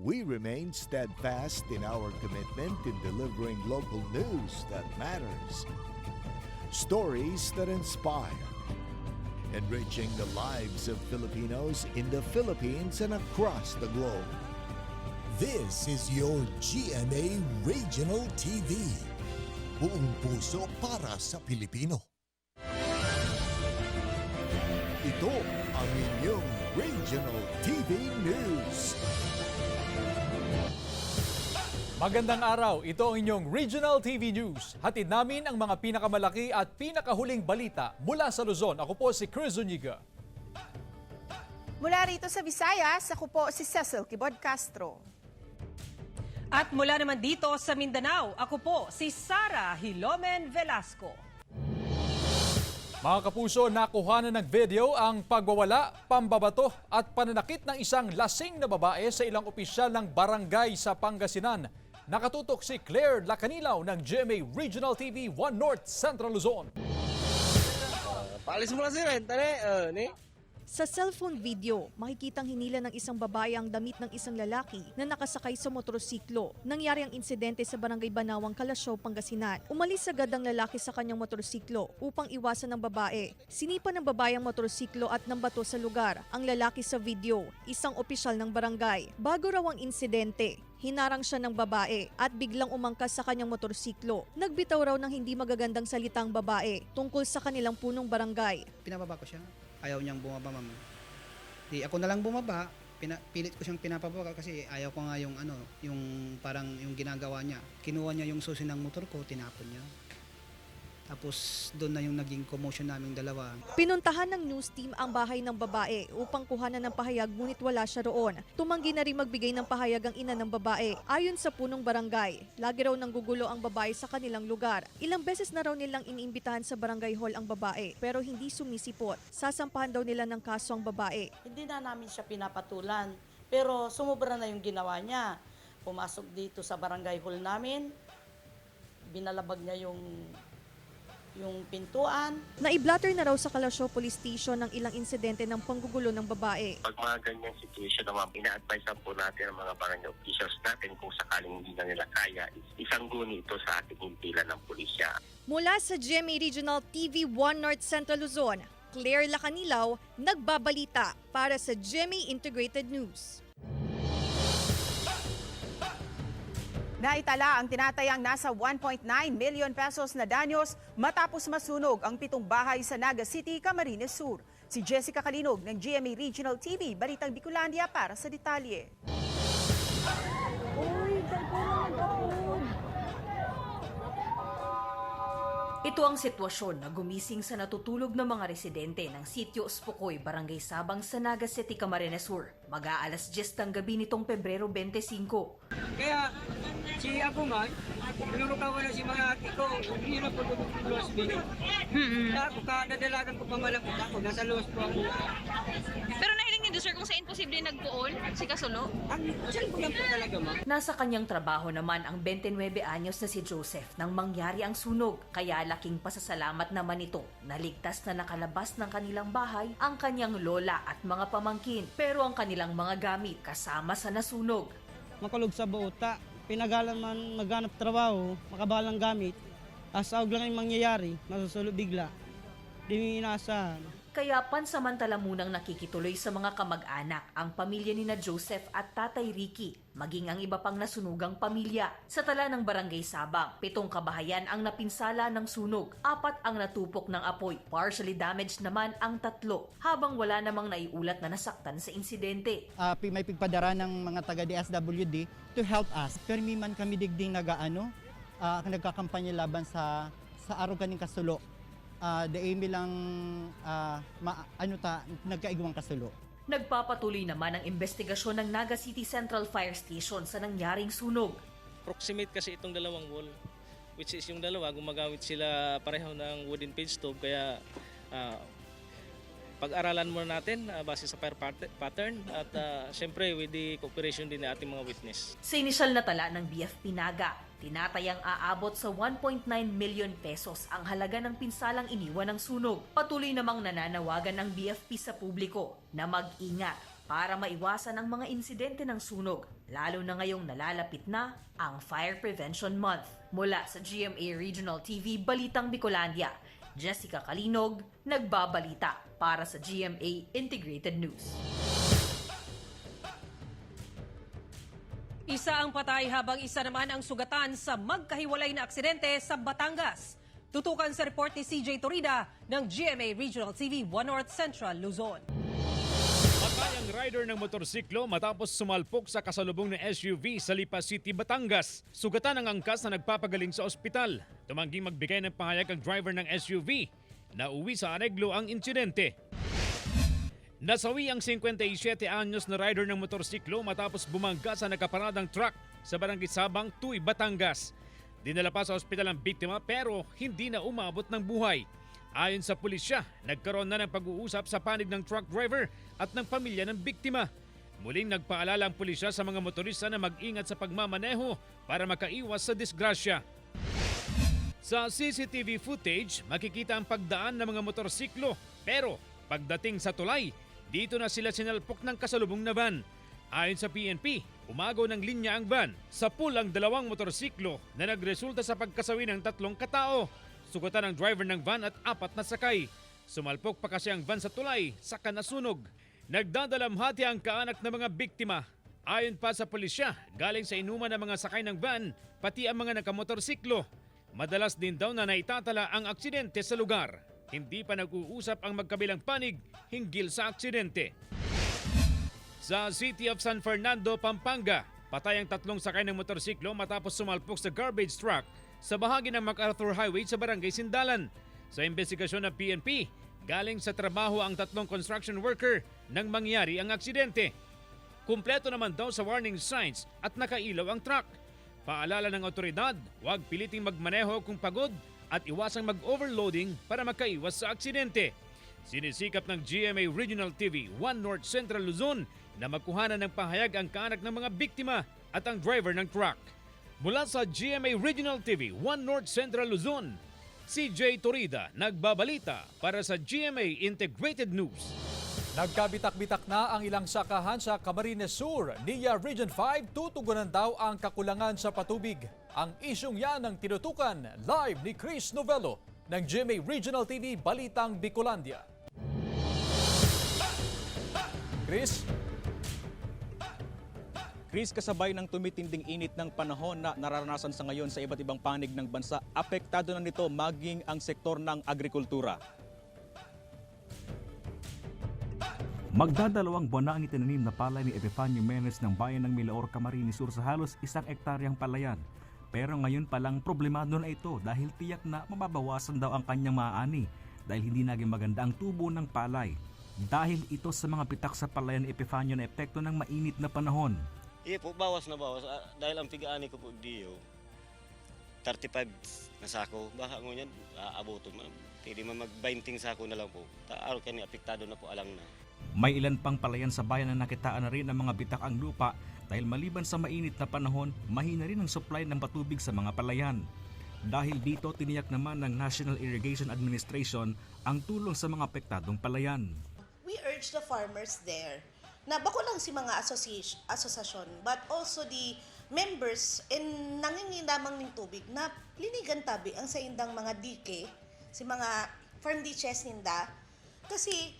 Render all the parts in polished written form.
we remain steadfast in our commitment in delivering local news that matters. Stories that inspire. Enriching the lives of Filipinos in the Philippines and across the globe. This is your GMA Regional TV. Buong puso para sa Pilipino. Ito ang inyong Regional TV News. Magandang araw, ito ang inyong Regional TV News. Hatid namin ang mga pinakamalaki at pinakahuling balita mula sa Luzon. Ako po si Chris Zuniga. Mula rito sa Visayas, ako po si Cecil Kibod Castro. At mula naman dito sa Mindanao, ako po si Sara Hilomen Velasco. Mga kapuso, nakuha na ng video ang pagwawala, pambabato at pananakit ng isang lasing na babae sa ilang opisyal ng barangay sa Pangasinan. Nakatutok si Claire Lacanilaw ng GMA Regional TV 1 North Central Luzon. Paalis mo lang si Ren, tane, ni? Sa cellphone video, makikitang hinila ng isang babae ang damit ng isang lalaki na nakasakay sa motorsiklo. Nangyari ang insidente sa Barangay Banawang, Kalasyaw, Pangasinan. Umalis agad ang lalaki sa kanyang motorsiklo upang iwasan ng babae. Sinipa ng babae ang motorsiklo at nambato sa lugar. Ang lalaki sa video, isang opisyal ng barangay. Bago raw ang insidente, hinarang siya ng babae at biglang umangkas sa kanyang motorsiklo. Nagbitaw raw ng hindi magagandang salita ang babae tungkol sa kanilang punong barangay. Pinababa ko siya. Ayaw niyang bumaba, ma'am. Di ako na lang bumaba. Pilit ko siyang pinapababa kasi ayaw ko nga yung yung parang yung ginagawa niya. Kinuha niya yung susi ng motor ko, tinapon niya. Tapos doon na yung naging commotion naming dalawa. Pinuntahan ng news team ang bahay ng babae upang kuhanan ng pahayag ngunit wala siya roon. Tumanggi na rin magbigay ng pahayag ang ina ng babae. Ayon sa punong barangay, lagi raw nanggugulo ang babae sa kanilang lugar. Ilang beses na raw nilang iniimbitahan sa barangay hall ang babae pero hindi sumisipot. Sasampahan daw nila ng kaso ang babae. Hindi na namin siya pinapatulan pero sumobra na yung ginawa niya. Pumasok dito sa barangay hall namin, binalabag niya yung pintuan. Naiblatter na raw sa Kalasyaw Police Station ng ilang insidente ng panggugulo ng babae. Pag mga ganyang situation naman, ina-advise po natin ang mga barangay officials natin kung sakaling hindi na nila kaya, isang guni ito sa ating himpilan ng pulisya. Mula sa GMA Regional TV 1 North Central Luzon, Claire Lacanilaw, nagbabalita para sa GMA Integrated News. Naitala ang tinatayang nasa 1.9 million pesos na danyos matapos masunog ang 7 bahay sa Naga City, Camarines Sur. Si Jessica Kalinog ng GMA Regional TV, Balitang Bicolandia para sa detalye. Ito ang sitwasyon na gumising sa natutulog ng mga residente ng Sitio Espocoy, Barangay Sabang sa Naga City, Camarines Sur. Mag-aalas 10 ng gabi nitong Pebrero 25. Kaya, si ako nga, pinurukawan na si mga ati ko, hindi na po luwas bini. Ako, kadadalagan ko pamalapit ako, nasa luwas po ako. Pero nahiling niyo, sir, kung saan posible nagpuon si Kasulo? Saan po lang po talaga, ma? Nasa kanyang trabaho naman ang 29 anyos na si Joseph nang mangyari ang sunog. Kaya laking pasasalamat naman ito na ligtas na nakalabas ng kanilang bahay ang kanyang lola at mga pamangkin. Pero ang kanilang mga gamit kasama sa nasunog. Makulog sa bauta, pinagalan man maghanap trabaho, makabalang gamit, asawag lang yung mangyayari, masusulo bigla. Di mo inaasahan. Kaya pansamantala munang nakikituloy sa mga kamag-anak ang pamilya ni na Joseph at Tatay Ricky, maging ang iba pang nasunugang pamilya. Sa tala ng Barangay Sabang, 7 kabahayan ang napinsala ng sunog, 4 ang natupok ng apoy, partially damaged naman ang 3, habang wala namang naiulat na nasaktan sa insidente. May pigpadara ng mga taga-DSWD to help us. Pero may man kami digding nagkakampanya laban sa araw kaning Kasulo. Daimi lang nagkaigawang Kasulo. Nagpapatuloy naman ang investigasyon ng Naga City Central Fire Station sa nangyaring sunog. Proximate kasi itong dalawang wall, which is yung dalawa gumagamit sila pareho ng wooden page stove, kaya pag-aralan muna natin base sa fire pattern at syempre with the cooperation din ng ating mga witness. Sa inisyal na tala ng BFP Naga, tinatayang aabot sa 1.9 million pesos ang halaga ng pinsalang iniwan ng sunog. Patuloy namang nananawagan ng BFP sa publiko na mag-ingat para maiwasan ang mga insidente ng sunog lalo na ngayong nalalapit na ang Fire Prevention Month. Mula sa GMA Regional TV Balitang Bicolandia, Jessica Kalinog, nagbabalita para sa GMA Integrated News. Isa ang patay habang isa naman ang sugatan sa magkahiwalay na aksidente sa Batangas. Tutukan sa report ni CJ Torida ng GMA Regional TV 1 North Central, Luzon. Patay ang rider ng motorsiklo matapos sumalpok sa kasalubong ng SUV sa Lipa City, Batangas. Sugatan ang angkas na nagpapagaling sa ospital. Tumangging magbigay ng pahayag ang driver ng SUV na uwi sa areglo ang insidente. Nasawi ang 57 anyos na rider ng motorsiklo matapos bumangga sa nakaparadang truck sa Barangay Sabang, Tuy, Batangas. Dinala pa sa ospital ang biktima pero hindi na umabot ng buhay. Ayon sa pulisya, nagkaroon na ng pag-uusap sa panig ng truck driver at ng pamilya ng biktima. Muling nagpaalala ang pulisya sa mga motorista na mag-ingat sa pagmamaneho para makaiwas sa disgrasya. Sa CCTV footage, makikita ang pagdaan ng mga motorsiklo pero pagdating sa tulay, dito na sila sinalpok ng kasalubong na van. Ayon sa PNP, umagaw ng linya ang van sa pool ang 2 motorsiklo na nagresulta sa pagkasawi ng 3 katao. Sugatan ang driver ng van at 4 na sakay. Sumalpok pa kasi ang van sa tulay, saka nasunog. Nagdadalamhati ang kaanak ng mga biktima. Ayon pa sa pulisya, galing sa inuman ng mga sakay ng van, pati ang mga nakamotorsiklo. Madalas din daw na naitatala ang aksidente sa lugar. Hindi pa nag-uusap ang magkabilang panig hinggil sa aksidente. Sa City of San Fernando, Pampanga, patay ang 3 sakay ng motorsiklo matapos sumalpok sa garbage truck sa bahagi ng MacArthur Highway sa Barangay Sindalan. Sa investigasyon ng PNP, galing sa trabaho ang 3 construction worker nang mangyari ang aksidente. Kumpleto naman daw sa warning signs at nakailaw ang truck. Paalala ng otoridad, huwag piliting magmaneho kung pagod at iwasang mag-overloading para makaiwas sa aksidente. Sinisikap ng GMA Regional TV 1 North Central Luzon na magkuhanan ng pahayag ang kaanak ng mga biktima at ang driver ng truck. Mula sa GMA Regional TV 1 North Central Luzon, CJ Torida nagbabalita para sa GMA Integrated News. Nagkabitak-bitak na ang ilang sakahan sa Camarines Sur. NIA Region 5 tutugunan daw ang kakulangan sa patubig. Ang isyong yan ang tinutukan live ni Chris Novello ng GMA Regional TV Balitang Bicolandia. Chris? Chris, kasabay ng tumitinding init ng panahon na nararanasan sa ngayon sa iba't ibang panig ng bansa, apektado na nito maging ang sektor ng agrikultura. Magdadalawang buwan na ang itinanim na palay ni Epifanio Menes ng bayan ng Milaor, Camarines Sur sa halos 1 hektaryang palayan. Pero ngayon palang problemado na ito dahil tiyak na mababawasan daw ang kanyang maaani dahil hindi naging maganda ang tubo ng palay. Dahil ito sa mga pitak sa palayan ni Epifanio na epekto ng mainit na panahon. Iya po, bawas na bawas. Dahil ang pigaani ko po diyo, 35 na sako. Baka ngunyan, aaboton. Pwede mag-20 sako na lang po. Araw kaya apektado na po alang na. May ilan pang palayan sa bayan na nakitaan na rin ang mga bitak ang lupa dahil maliban sa mainit na panahon, mahina rin ang supply ng patubig sa mga palayan. Dahil dito, tiniyak naman ng National Irrigation Administration ang tulong sa mga apektadong palayan. We urge the farmers there na bako lang si mga asosasyon but also the members in nanginginamang ng tubig na linigan tabi ang sa indang mga dike, si mga farm ditches ninda kasi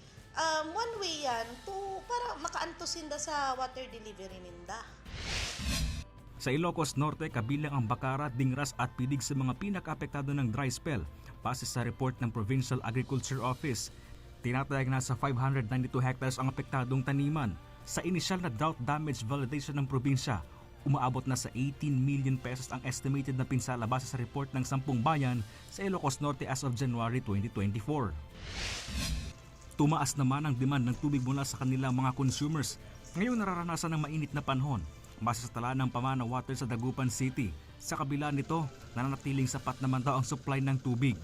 one way yan to para makaantos ninda sa water delivery ninda. Sa Ilocos Norte, kabilang ang Bacara, Dingras at Pidig sa mga pinaka-apektado ng dry spell. Base sa report ng Provincial Agriculture Office, tinatayag na sa 592 hectares ang apektadong taniman. Sa inisyal na drought damage validation ng probinsya, umaabot na sa 18 million pesos ang estimated na pinsala base sa report ng 10 bayan sa Ilocos Norte as of January 2024. Tumaas naman ang demand ng tubig mula sa kanilang mga consumers. Ngayon nararanasan ng mainit na panahon. Base sa tala ng Pamana Water sa Dagupan City. Sa kabila nito, nananatiling sapat naman daw ang supply ng tubig.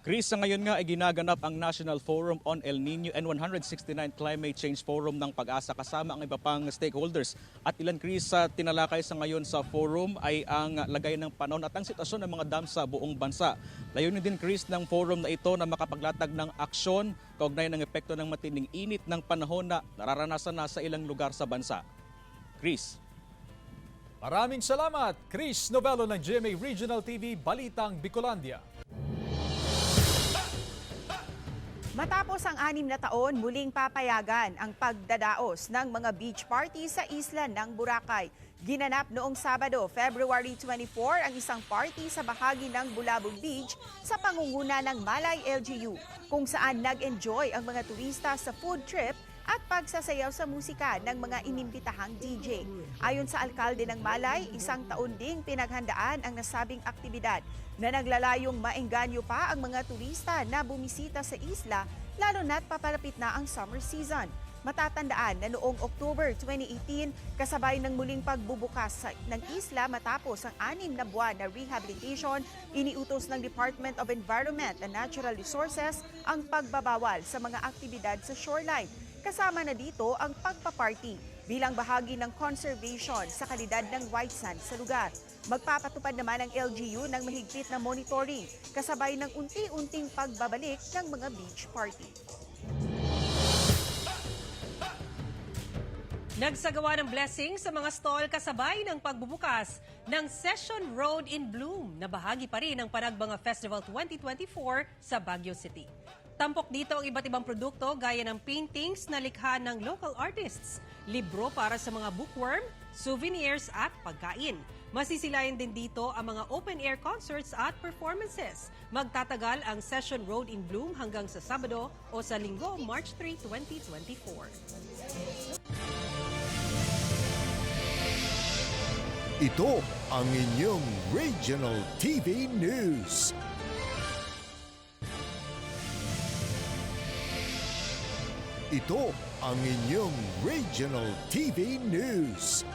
Chris, sa ngayon nga ay ginaganap ang National Forum on El Nino and 169 Climate Change Forum ng Pag-asa kasama ang iba pang stakeholders. At ilan, Chris, sa tinalakay sa ngayon sa forum ay ang lagay ng panahon at ang sitwasyon ng mga dam sa buong bansa. Layunin din, Chris, ng forum na ito na makapaglatag ng aksyon kaugnay ng epekto ng matinding init ng panahon na nararanasan na sa ilang lugar sa bansa. Chris. Maraming salamat, Chris Novello ng GMA Regional TV, Balitang Bicolandia. Matapos ang 6 na taon, muling papayagan ang pagdadaos ng mga beach party sa isla ng Boracay. Ginanap noong Sabado, February 24, ang isang party sa bahagi ng Bulabog Beach sa pangunguna ng Malay LGU, kung saan nag-enjoy ang mga turista sa food trip at pagsasayaw sa musika ng mga inimbitahang DJ. Ayon sa alkalde ng Malay, 1 taon ding pinaghandaan ang nasabing aktibidad na naglalayong maengganyo pa ang mga turista na bumisita sa isla, lalo na't papalapit na ang summer season. Matatandaan na noong October 2018, kasabay ng muling pagbubukas ng isla matapos ang 6 na buwan na rehabilitation, iniutos ng Department of Environment and Natural Resources ang pagbabawal sa mga aktibidad sa shoreline. Kasama na dito ang pagpaparty bilang bahagi ng conservation sa kalidad ng white sand sa lugar. Magpapatupad naman ang LGU ng mahigpit na monitoring kasabay ng unti-unting pagbabalik ng mga beach party. Nagsagawa ng blessing sa mga stall kasabay ng pagbubukas ng Session Road in Bloom na bahagi pa rin ng Panagbanga Festival 2024 sa Baguio City. Tampok dito ang iba't ibang produkto gaya ng paintings na likha ng local artists, libro para sa mga bookworm, souvenirs at pagkain. Masisilayan din dito ang mga open-air concerts at performances. Magtatagal ang Session Road in Bloom hanggang sa Sabado o sa Linggo, March 3, 2024. Ito ang inyong Regional TV News. Ito ang inyong Regional TV News.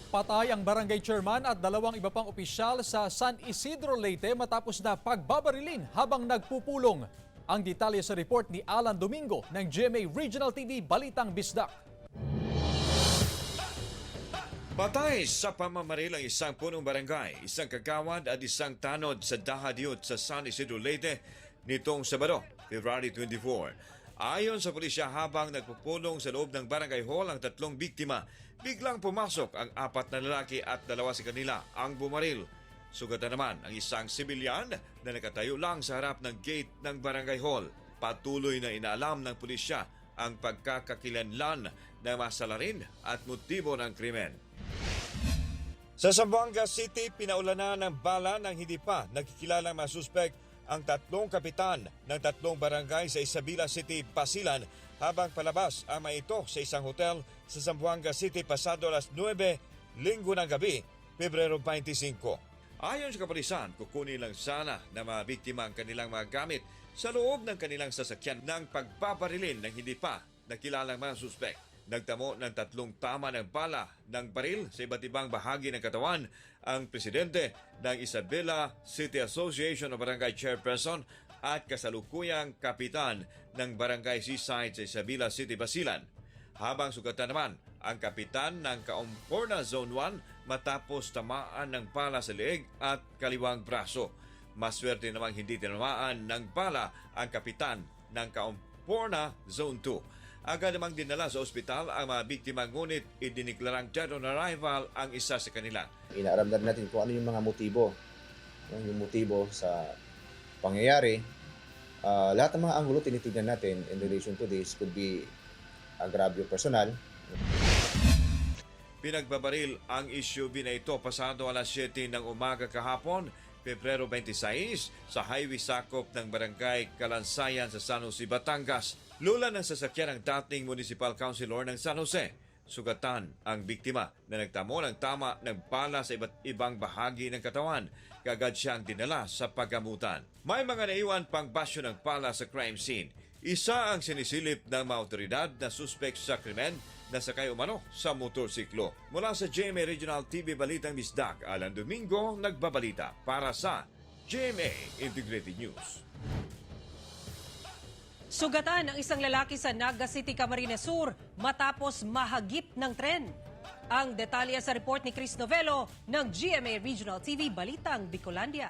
Patay ang barangay chairman at 2 iba pang opisyal sa San Isidro, Leyte matapos na pagbabarilin habang nagpupulong. Ang detalye sa report ni Alan Domingo ng GMA Regional TV, Balitang Bisdak. Patay sa pamamaril ang isang punong barangay, isang kagawad at isang tanod sa Dahadiot sa San Isidro, Leyte nitong Sabado, February 24. Ayon sa pulisya, habang nagpupulong sa loob ng barangay hall ang 3 biktima, biglang pumasok ang 4 na lalaki at 2 sa kanila ang bumaril. Sugatan naman ang isang sibilyan na nakatayo lang sa harap ng gate ng barangay hall. Patuloy na inaalam ng pulisya ang pagkakakilanlan ng masalarin at motibo ng krimen. Sa Zamboanga City, pinaulanan ng bala ng hindi pa nagkikilalang mga suspek ang 3 kapitan ng 3 barangay sa Isabela City, Basilan habang palabas ang mga ito sa isang hotel sa Zamboanga City pasado alas 9 linggo ng gabi, Pebrero 25. Ayon sa kapulisan, kukunin lang sana ng mga biktima ang kanilang mga gamit sa loob ng kanilang sasakyan ng pagbabarilin ng hindi pa nakilalang mga suspek. Nagtamo ng 3 tama ng bala ng baril sa iba't ibang bahagi ng katawan ang presidente ng Isabela City Association of Barangay Chairperson at kasalukuyang kapitan ng Barangay Seaside sa Isabela City, Basilan. Habang sugatan naman ang kapitan ng Kaumporna Zone 1 matapos tamaan ng bala sa leeg at kaliwang braso. Maswerte namang hindi tinamaan ng bala ang kapitan ng Kaumporna Zone 2. Agad namang dinala sa ospital ang mga biktima, ngunit idiniklarang dead on arrival ang isa sa kanila. Inaaramdam natin kung ano yung mga motibo. Yung motibo sa pangyayari. Lahat ng mga anggulo tinitignan natin in relation to this. Could be agravio personal. Pinagbabaril ang SUV na ito pasado alas 7 ng umaga kahapon, Pebrero 26, sa highway sakop ng Barangay Kalansayan sa San Jose, Batangas. Lula ng sasakyan ng dating Municipal Councilor ng San Jose. Sugatan ang biktima na nagtamo ng tama ng bala sa iba't ibang bahagi ng katawan. Kagad siyang dinala sa paggamutan. May mga naiwan pang basyo ng bala sa crime scene. Isa ang sinisilip ng mga otoridad na suspect sa krimen na sakay umano sa motorsiklo. Mula sa GMA Regional TV Balitang Bisdak, Alan Domingo nagbabalita para sa GMA Integrated News. Sugatan ang isang lalaki sa Naga City, Camarines Sur matapos mahagip ng tren. Ang detalye sa report ni Chris Novelo ng GMA Regional TV Balitang Bicolandia.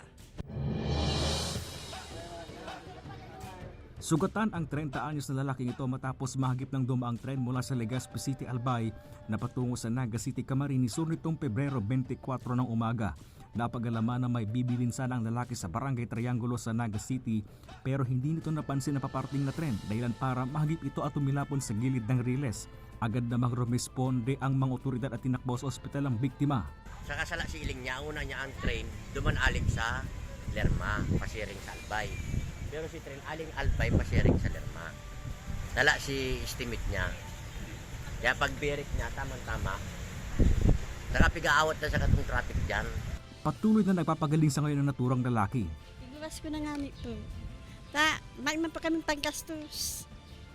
Sugatan ang 30 anyos na lalaking ito matapos mahagip ng dumaang tren mula sa Legazpi City, Albay na patungo sa Naga City, Camarines Sur nitong Pebrero 24 ng umaga. Napag-alaman na may bibilin sana ang lalaki sa Barangay Triangulo sa Naga City pero hindi nito napansin na paparating na tren dahilan para mahagip ito at tumilapon sa gilid ng riles. Agad namang rumisponde ang mga otoridad at tinakbo sa ospital ang biktima. Sa kasala si Iling niya, una niya ang train duman-alik sa Lerma, pasiring sa Albay. Pero si tren aling Albay, pasiring sa Lerma. Dala si estimate niya. Kaya pag-berik niya, tamang-tama. Nakapigaawat na sa katong traffic dyan. Patuloy na nagpapagaling sa ngayon ang naturang lalaki. Ibuwas ko na nga nito. May pa kaming panggastos.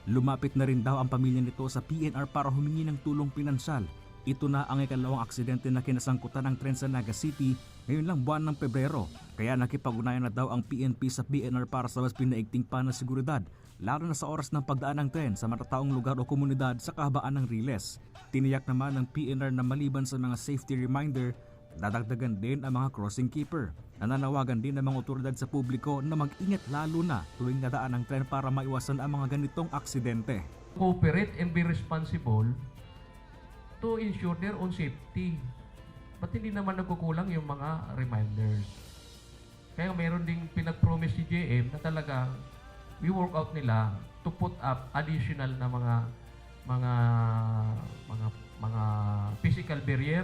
Lumapit na rin daw ang pamilya nito sa PNR para humingi ng tulong pinansyal. Ito na ang ikalawang aksidente na kinasangkutan ng tren sa Naga City ngayon lang buwan ng Pebrero. Kaya nakipag-unayan na daw ang PNP sa PNR para sa mas pinaigting pa na seguridad, lalo na sa oras ng pagdaan ng tren sa matataong lugar o komunidad sa kahabaan ng riles. Tiniyak naman ng PNR na maliban sa mga safety reminder, dadagdagan din ang mga crossing keeper. Nananawagan din ng mga otoridad sa publiko na mag-ingat lalo na tuwing nadaan ng tren para maiwasan ang mga ganitong aksidente. Cooperate and be responsible to ensure their own safety. Ba't hindi naman nagkukulang yung mga reminders? Kaya meron ding pinag-promise si JM na talagang we work out nila to put up additional na mga physical barrier.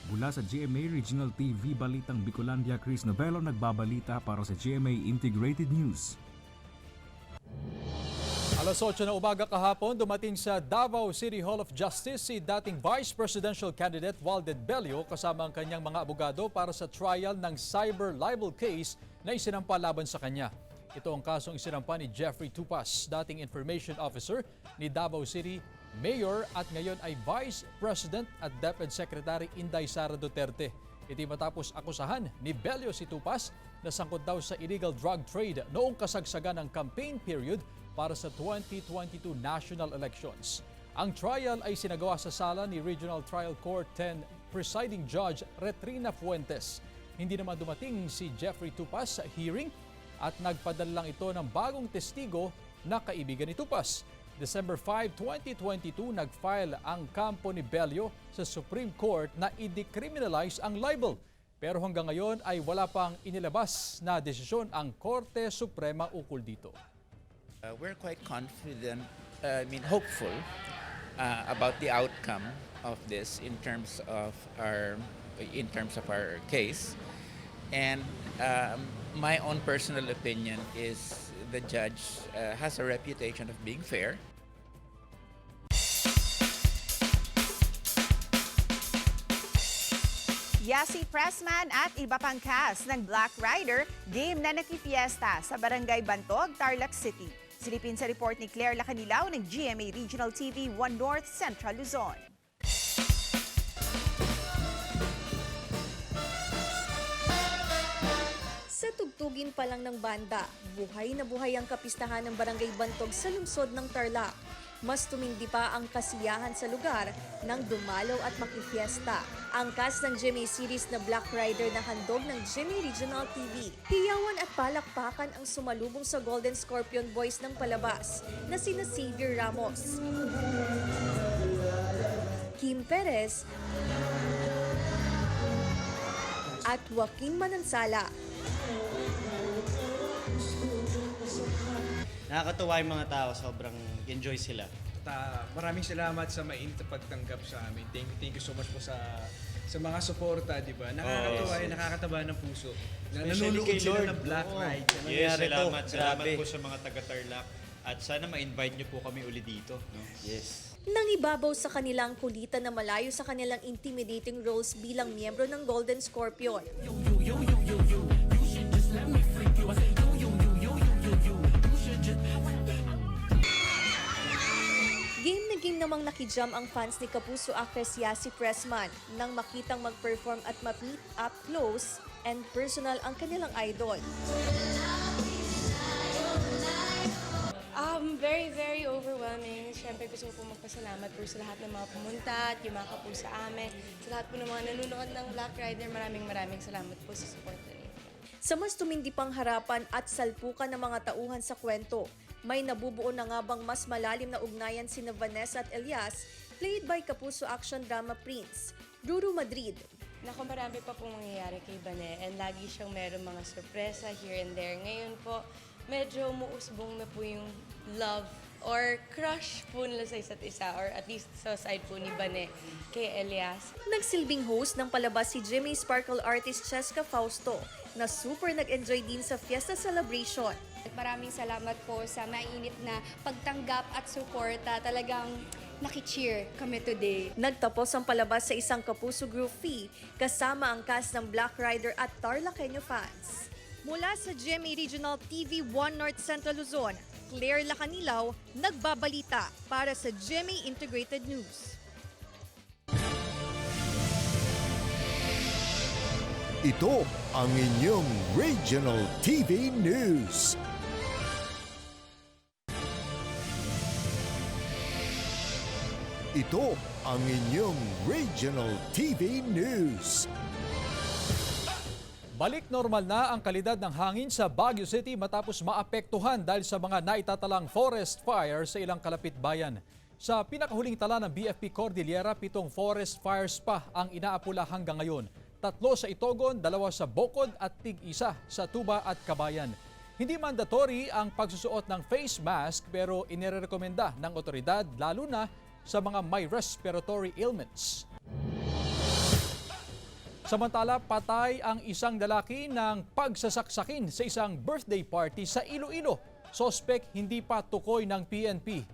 Mula sa GMA Regional TV Balitang Bicolandia, Chris Novelo nagbabalita para sa GMA Integrated News. Alas 8 na umaga kahapon, dumating sa Davao City Hall of Justice si dating Vice Presidential Candidate Walden Bello kasama ang kanyang mga abogado para sa trial ng cyber libel case na isinampa laban sa kanya. Ito ang kasong isinampa ni Jeffrey Tupas, dating Information Officer ni Davao City Mayor at ngayon ay Vice President at DepEd Secretary Inday Sara Duterte. Ito matapos akusahan ni Bello si Tupas na sangkot daw sa illegal drug trade noong kasagsagan ng campaign period para sa 2022 national elections. Ang trial ay sinagawa sa sala ni Regional Trial Court 10 Presiding Judge Retrina Fuentes. Hindi naman dumating si Jeffrey Tupas sa hearing at nagpadala lang ito ng bagong testigo na kaibigan ni Tupas. December 5, 2022, nag-file ang kampo ni Bello sa Supreme Court na i-decriminalize ang libel. Pero hanggang ngayon ay wala pang inilabas na desisyon ang Korte Suprema ukol dito. We're quite confident, hopeful about the outcome of this in terms of our case. And my own personal opinion is the judge has a reputation of being fair. Yasi Pressman at iba pang cast ng Black Rider game na nakifiesta sa Barangay Bantog, Tarlac City. Silipin sa report ni Claire Lacanilaw ng GMA Regional TV 1 North Central Luzon. Sa tugtugin pa lang ng banda, buhay na buhay ang kapistahan ng Barangay Bantog sa lungsod ng Tarlac. Mas tumindi pa ang kasiyahan sa lugar nang dumalaw at makifiesta. Ang cast ng GMA series na Black Rider na handog ng GMA Regional TV. Hiyawan at palakpakan ang sumalubong sa Golden Scorpion Boys ng palabas na sina Xavier Ramos, Kim Perez, at Joaquin Manansala. Nakakatuwa yung mga tao, sobrang enjoy sila. Maraming salamat sa mainit na pagtanggap sa amin. Thank you so much po sa mga suporta, di ba? Nakakatuwa yun, nakakataba ng puso. Nanonood sila ng Black Ride. Yes, Salamat po sa mga taga-Tarlac. At sana ma-invite niyo po kami uli dito. No? Yes. Nang ibabaw sa kanilang kulitan na malayo sa kanilang intimidating roles bilang miyembro ng Golden Scorpion. Game na game namang nakijam ang fans ni Kapuso actress Yasi Pressman nang makitang mag-perform at ma-meet up close and personal ang kanilang idol. Very, very overwhelming. Siyempre gusto ko po magpasalamat po sa lahat ng mga pumunta at yumaka po sa amin. Sa lahat po ng mga nanonood ng Black Rider, maraming salamat po sa support na rin. Sa mas tumindi pang harapan at salpukan ng mga tauhan sa kwento, may nabubuo na nga bang mas malalim na ugnayan sina Vanessa at Elias, played by Kapuso action drama prince Ruru Madrid. Naku, marami pa pong mangyayari kay Bane and lagi siyang meron mga sorpresa here and there. Ngayon po, medyo umuusbong na po yung love or crush po nila sa isa't isa or at least sa side po ni Bane kay Elias. Nagsilbing host ng palabas si Jimmy Sparkle artist Cheska Fausto na super nag-enjoy din sa fiesta celebration. Maraming salamat po sa mainit na pagtanggap at suporta. Talagang naki-cheer kami today. Nagtapos ang palabas sa isang Kapuso group fee kasama ang cast ng Black Rider at Tarlaqueño fans. Mula sa GMA Regional TV 1 North Central Luzon, Claire Lacanilaw, nagbabalita para sa GMA Integrated News. Ito ang inyong Regional TV News. Ito ang inyong Regional TV News. Balik normal na ang kalidad ng hangin sa Baguio City matapos maapektuhan dahil sa mga naitatalang forest fire sa ilang kalapit bayan. Sa pinakahuling tala ng BFP Cordillera, 7 forest fires pa ang inaapula hanggang ngayon. 3 sa Itogon, 2 sa Bocod at tig-1 sa Tuba at Kabayan. Hindi mandatory ang pagsusuot ng face mask pero inirekomenda ng otoridad lalo na sa mga may respiratory ailments. Samantala, patay ang isang lalaki ng pagsasaksakin sa isang birthday party sa Iloilo. Sospek hindi pa tukoy ng PNP.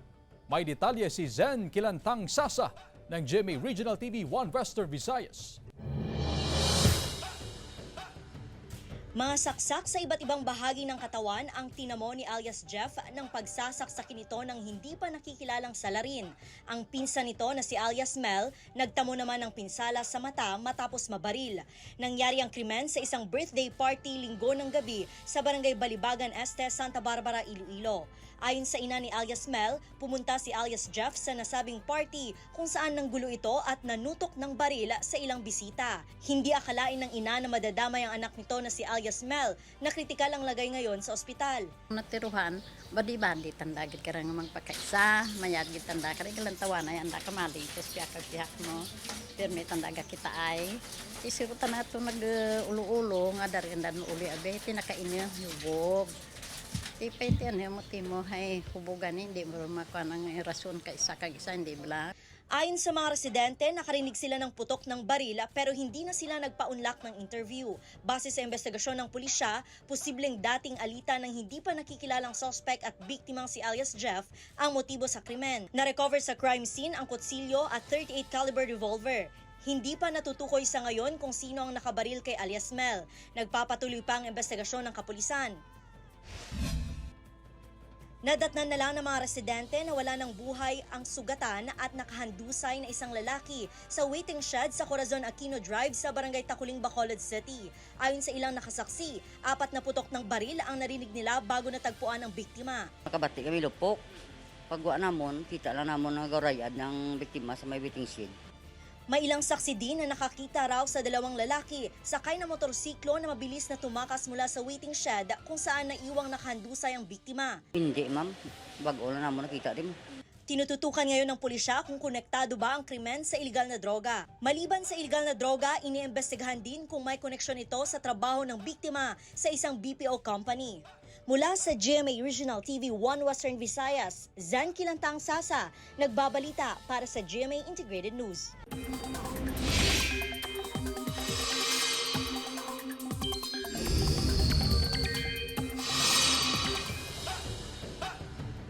May detalye si Zen Kilantang Sasa ng GMA Regional TV 1 Western Visayas. Mga saksak sa iba't ibang bahagi ng katawan ang tinamo ni alias Jeff ng pagsasaksakin nito ng hindi pa nakikilalang salarin. Ang pinsan nito na si alias Mel, nagtamo naman ng pinsala sa mata matapos mabaril. Nangyari ang krimen sa isang birthday party linggo ng gabi sa barangay Balibagan Este, Santa Barbara, Iloilo. Ayon sa ina ni alias Mel, pumunta si alias Jeff sa nasabing party kung saan nanggulo ito at nanutok ng baril sa ilang bisita. Hindi akalain ng ina na madadamay ang anak nito na si alias Mel na kritikal ang lagay ngayon sa ospital. Natiruhan, badi-badi tandagit ka rin magpakaisa, mayagit tanda ka rin kalantawa na yan, ka mali, tapos piyak mo, pero may tandaga kita ay. Isirutan na ito nag-ulo-ulo, nga darin dan uli abe, tinakain niya, hubog. Ipetian mo timo hay hubugan hindi mo makuha ng rason ka isa hindi bla. Ayon sa mga residente, nakarinig sila ng putok ng baril pero hindi na sila nagpa-unlock ng interview. Base sa investigasyon ng pulisya, posibleng dating alitan ng hindi pa nakikilalang suspect at biktimang si alias Jeff ang motibo sa krimen. Na-recover sa crime scene ang kutsilyo at 38 caliber revolver. Hindi pa natutukoy sa ngayon kung sino ang nakabaril kay alias Mel. Nagpapatuloy pa ang investigasyon ng kapulisan. Nadatnan na lang ng mga residente na wala ng buhay ang sugatan at nakahandusay na isang lalaki sa waiting shed sa Corazon Aquino Drive sa Barangay Taculing, Bacolod City. Ayon sa ilang nakasaksi, 4 na putok ng baril ang narinig nila bago natagpuan ang biktima. Nakabati kami lupok. Pagwa namon, kita lang namon ang garayad ng biktima sa may waiting shed. May ilang saksi din na nakakita raw sa 2 lalaki sakay na motorsiklo na mabilis na tumakas mula sa waiting shed kung saan naiwang nakahandusay ang biktima. Hindi ma'am, bago lang naman nakita din. Tinututukan ngayon ng pulisya kung konektado ba ang krimen sa iligal na droga. Maliban sa iligal na droga, iniimbestigahan din kung may koneksyon ito sa trabaho ng biktima sa isang BPO company. Mula sa GMA Regional TV 1 Western Visayas, Zan Kilantang Sasa, nagbabalita para sa GMA Integrated News.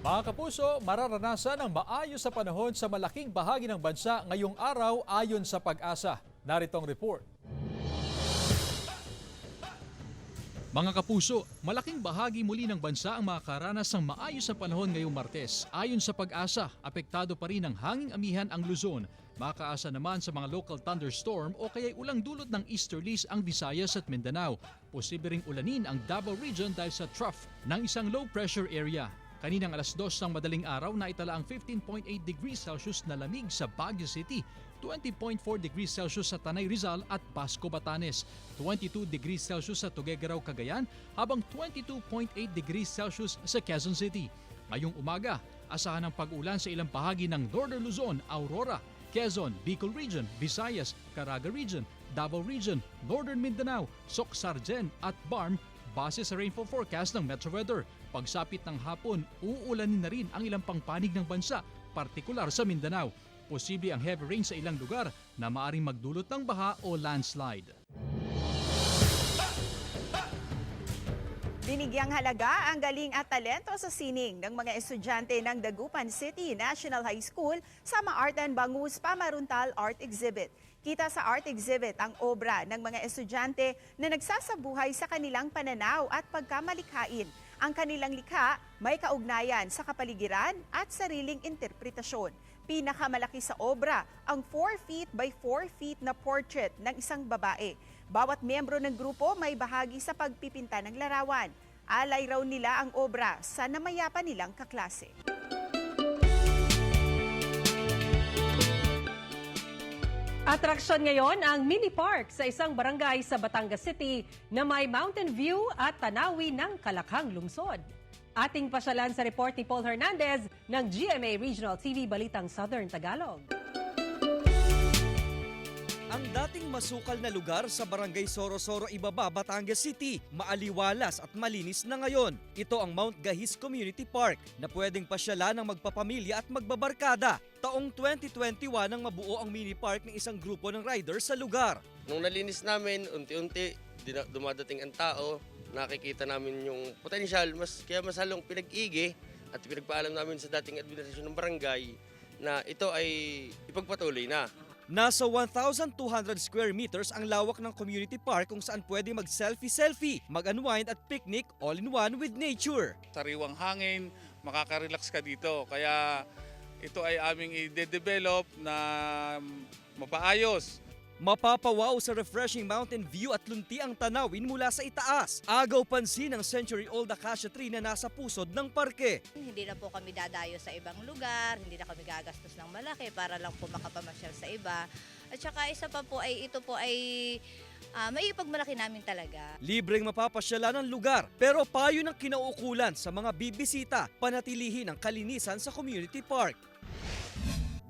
Mga kapuso, mararanasan ang maayos sa panahon sa malaking bahagi ng bansa ngayong araw ayon sa Pag-asa. Narito ang report. Mga kapuso, malaking bahagi muli ng bansa ang makakaranas ng maayos na panahon ngayong Martes. Ayon sa Pag-asa, apektado pa rin ng hanging amihan ang Luzon. Makaasa naman sa mga local thunderstorm o kaya'y ulang dulot ng easterlies ang Visayas at Mindanao. Posible ring ulanin ang Davao Region dahil sa trough ng isang low pressure area. Kaninang alas 2 ng madaling araw na itala ang 15.8 degrees Celsius na lamig sa Baguio City, 20.4 degrees Celsius sa Tanay Rizal at Basco Batanes, 22 degrees Celsius sa Tuguegarao Cagayan, habang 22.8 degrees Celsius sa Quezon City. Ngayong umaga, asahan ang pag-ulan sa ilang bahagi ng Northern Luzon, Aurora, Quezon, Bicol Region, Visayas, Caraga Region, Davao Region, Northern Mindanao, Soc-Sargen at Barm base sa rainfall forecast ng Metro Weather. Pagsapit ng hapon, uulanin na rin ang ilang pangpanig ng bansa, partikular sa Mindanao. Posible ang heavy rain sa ilang lugar na maaring magdulot ng baha o landslide. Binigyang halaga ang galing at talento sa sining ng mga estudyante ng Dagupan City National High School sa Maartan Bangus Pamaruntal Art Exhibit. Kita sa art exhibit ang obra ng mga estudyante na nagsasabuhay sa kanilang pananaw at pagkamalikhain. Ang kanilang likha may kaugnayan sa kapaligiran at sariling interpretasyon. Pinakamalaki sa obra ang 4 feet by 4 feet na portrait ng isang babae. Bawat miyembro ng grupo may bahagi sa pagpipinta ng larawan. Alay raw nila ang obra sa namayapa nilang kaklase. Atraksyon ngayon ang mini park sa isang barangay sa Batangas City na may mountain view at tanawin ng Kalakhang lungsod. Ating pasyalan sa report ni Paul Hernandez ng GMA Regional TV Balitang Southern Tagalog. Ang dating masukal na lugar sa Barangay Sorosoro Ibaba, Batangas City, maaliwalas at malinis na ngayon. Ito ang Mount Gahis Community Park na pwedeng pasyalan ng magpapamilya at magbabarkada. Taong 2021 nang mabuo ang mini park ng isang grupo ng riders sa lugar. Nung nalinis namin, unti-unti dumadating ang tao, nakikita namin yung potensyal, kaya mas halong pinag-igi at pinagpaalam namin sa dating administrasyon ng barangay na ito ay ipagpatuloy na. Nasa 1,200 square meters ang lawak ng community park kung saan pwede mag-selfie-selfie, mag-unwind at picnic all-in-one with nature. Sariwang hangin, makaka-relax ka dito. Kaya ito ay aming i-develop na mapaayos. Mapapawaw sa refreshing mountain view at lunti ang tanawin mula sa itaas. Agaw pansin ang century-old acacia tree na nasa pusod ng parke. Hindi na po kami dadayo sa ibang lugar, hindi na kami gagastos ng malaki para lang po makapamasyal sa iba. At saka isa pa po ay ito po ay may ipagmalaki namin talaga. Libreng mapapasyalan ang lugar, pero payo ng kinauukulan sa mga bibisita, panatilihin ang kalinisan sa community park.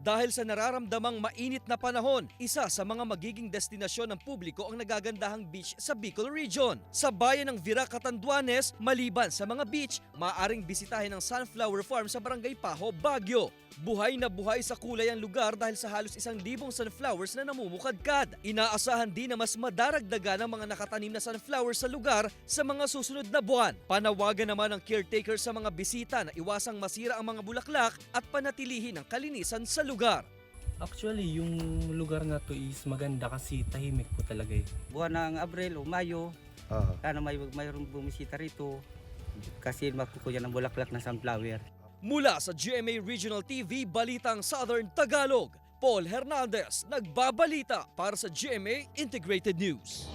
Dahil sa nararamdamang mainit na panahon, isa sa mga magiging destinasyon ng publiko ang nagagandahang beach sa Bicol Region. Sa bayan ng Vira, Catanduanes, maliban sa mga beach, maaaring bisitahin ang Sunflower Farm sa Barangay Paho, Baguio. Buhay na buhay sa kulay ang lugar dahil sa halos 1,000 sunflowers na namumukadkad. Inaasahan din na mas madaragdagan ang mga nakatanim na sunflowers sa lugar sa mga susunod na buwan. Panawagan naman ng caretaker sa mga bisita na iwasang masira ang mga bulaklak at panatilihin ang kalinisan sa lugar. Actually, yung lugar na to is maganda kasi tahimik po talaga eh. Buwan ng Abril o Mayo, sana mayroong bumisita rito kasi makukuha ng bulaklak na sunflower. Mula sa GMA Regional TV Balitang Southern Tagalog, Paul Hernandez nagbabalita para sa GMA Integrated News.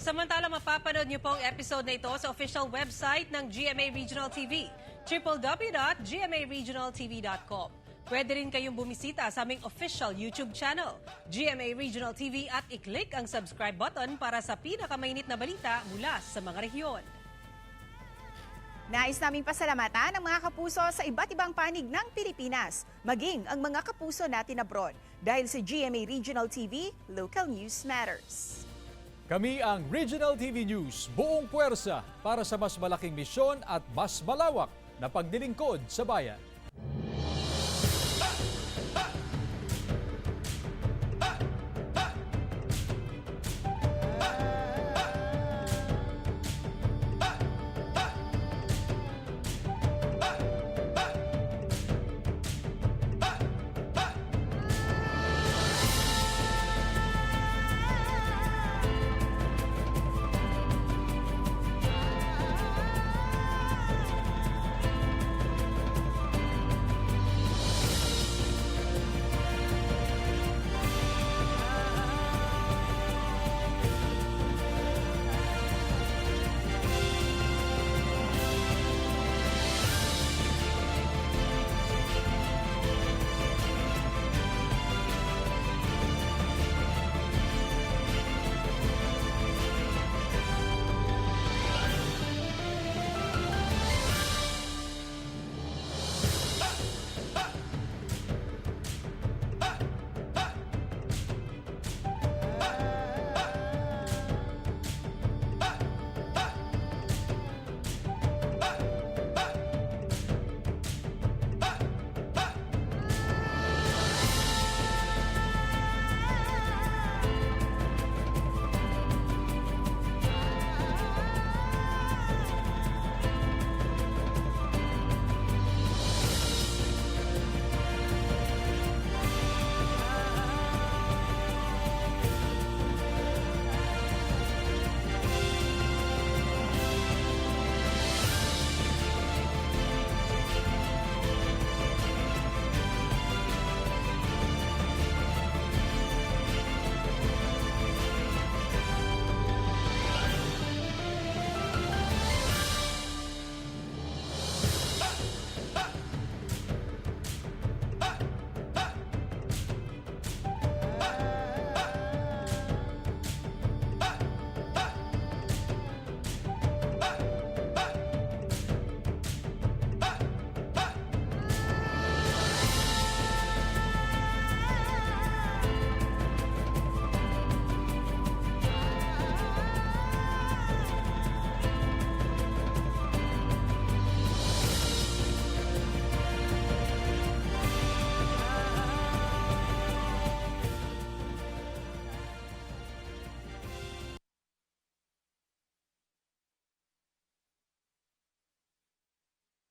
Samantala, mapapanood niyo po ang episode na ito sa official website ng GMA Regional TV, www.gmaregionaltv.com. Pwede rin kayong bumisita sa aming official YouTube channel, GMA Regional TV, at i-click ang subscribe button para sa pinakamainit na balita mula sa mga rehiyon. Nais naming pasalamatan ang mga kapuso sa iba't ibang panig ng Pilipinas, maging ang mga kapuso natin abroad. Dahil sa GMA Regional TV, Local News Matters. Kami ang Regional TV News, buong puwersa para sa mas malaking misyon at mas malawak na pagdilingkod sa bayan.